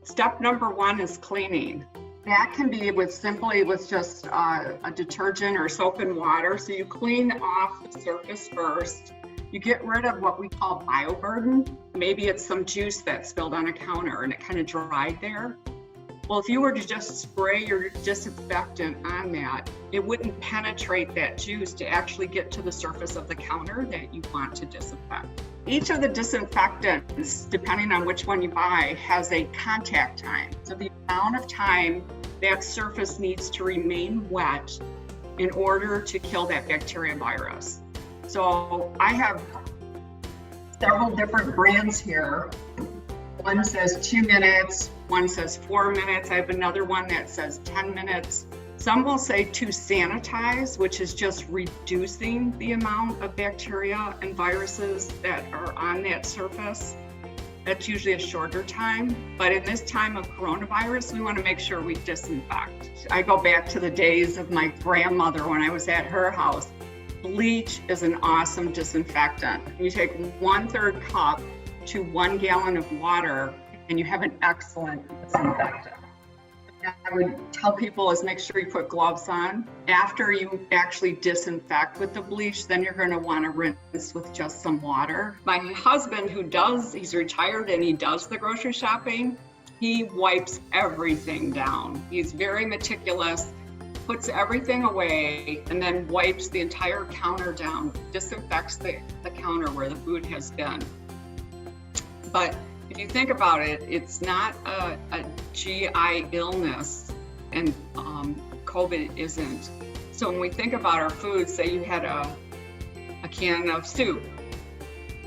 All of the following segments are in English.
Step number one is cleaning. That can be simply with just a detergent or soap and water. So you clean off the surface first. You get rid of what we call bioburden. Maybe it's some juice that spilled on a counter and it kind of dried there. Well, if you were to just spray your disinfectant on that, it wouldn't penetrate that juice to actually get to the surface of the counter that you want to disinfect. Each of the disinfectants, depending on which one you buy, has a contact time. So the amount of time that surface needs to remain wet in order to kill that bacteria virus. So I have several different brands here. One says 2 minutes, one says 4 minutes. I have another one that says 10 minutes. Some will say to sanitize, which is just reducing the amount of bacteria and viruses that are on that surface. That's usually a shorter time. But in this time of coronavirus, we want to make sure we disinfect. I go back to the days of my grandmother when I was at her house. Bleach is an awesome disinfectant. You take 1/3 cup to 1 gallon of water, and you have an excellent disinfectant. I would tell people is make sure you put gloves on. After you actually disinfect with the bleach, then you're going to want to rinse with just some water. My husband, he's retired and he does the grocery shopping, he wipes everything down. He's very meticulous, puts everything away, and then wipes the entire counter down, disinfects the counter where the food has been. But if you think about it, it's not a GI illness, and COVID isn't. So when we think about our food, say you had a can of soup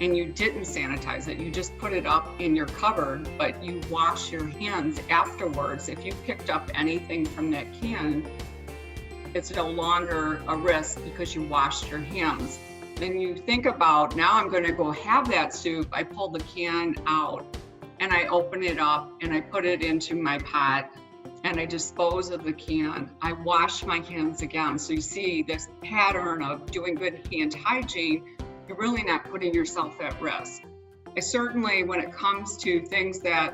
and you didn't sanitize it, you just put it up in your cupboard, but you wash your hands afterwards. If you picked up anything from that can, it's no longer a risk because you washed your hands. Then you think about, now I'm going to go have that soup. I pull the can out and I open it up and I put it into my pot and I dispose of the can. I wash my hands again. So you see this pattern of doing good hand hygiene, you're really not putting yourself at risk. I certainly, when it comes to things that,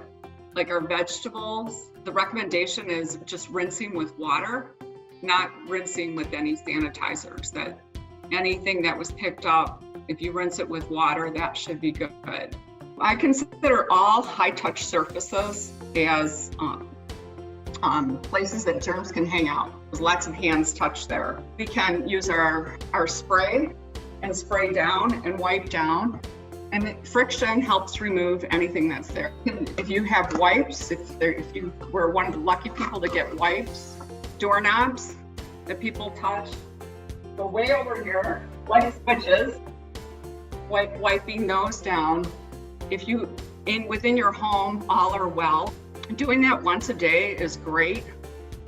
like our vegetables, the recommendation is just rinsing with water, not rinsing with any sanitizers. That anything that was picked up, if you rinse it with water, that should be good. I consider all high-touch surfaces as places that germs can hang out. There's lots of hands touch there. We can use our spray and spray down and wipe down. And friction helps remove anything that's there. If you have wipes, if you were one of the lucky people to get wipes, doorknobs that people touch, go way over here, light switches, wiping those down. If you, within your home, all are well. Doing that once a day is great.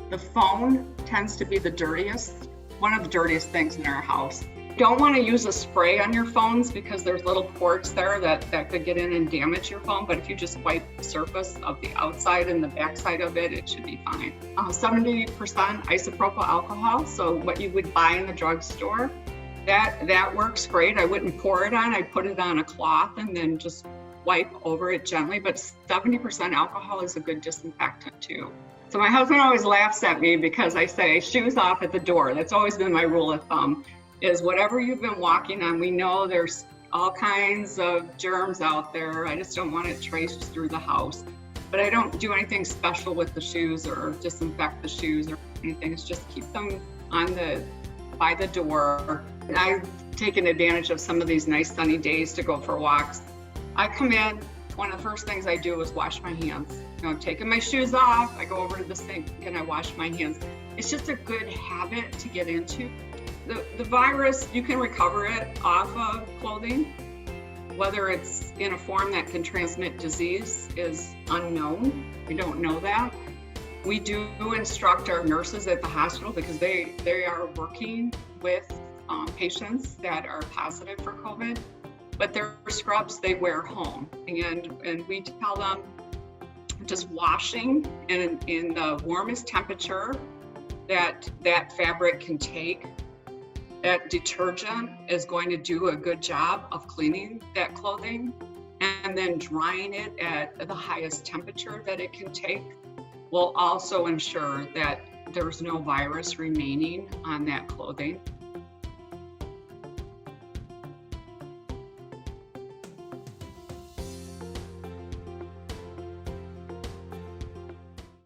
The phone tends to be one of the dirtiest things in our house. Don't want to use a spray on your phones because there's little ports there that could get in and damage your phone. But if you just wipe the surface of the outside and the backside of it, it should be fine. 70% isopropyl alcohol, so what you would buy in the drugstore, that works great. I wouldn't pour it on, I'd put it on a cloth and then just wipe over it gently, but 70% alcohol is a good disinfectant too. So my husband always laughs at me because I say shoes off at the door. That's always been my rule of thumb, is whatever you've been walking on, we know there's all kinds of germs out there. I just don't want it traced through the house. But I don't do anything special with the shoes or disinfect the shoes or anything. It's just keep them by the door. I've taken advantage of some of these nice sunny days to go for walks. I come in, one of the first things I do is wash my hands. I'm taking my shoes off, I go over to the sink and I wash my hands. It's just a good habit to get into. The virus, you can recover it off of clothing. Whether it's in a form that can transmit disease is unknown. We don't know that. We do instruct our nurses at the hospital because they are working with patients that are positive for COVID, but their scrubs they wear home. And we tell them just washing in the warmest temperature that fabric can take. That detergent is going to do a good job of cleaning that clothing. And then drying it at the highest temperature that it can take will also ensure that there's no virus remaining on that clothing.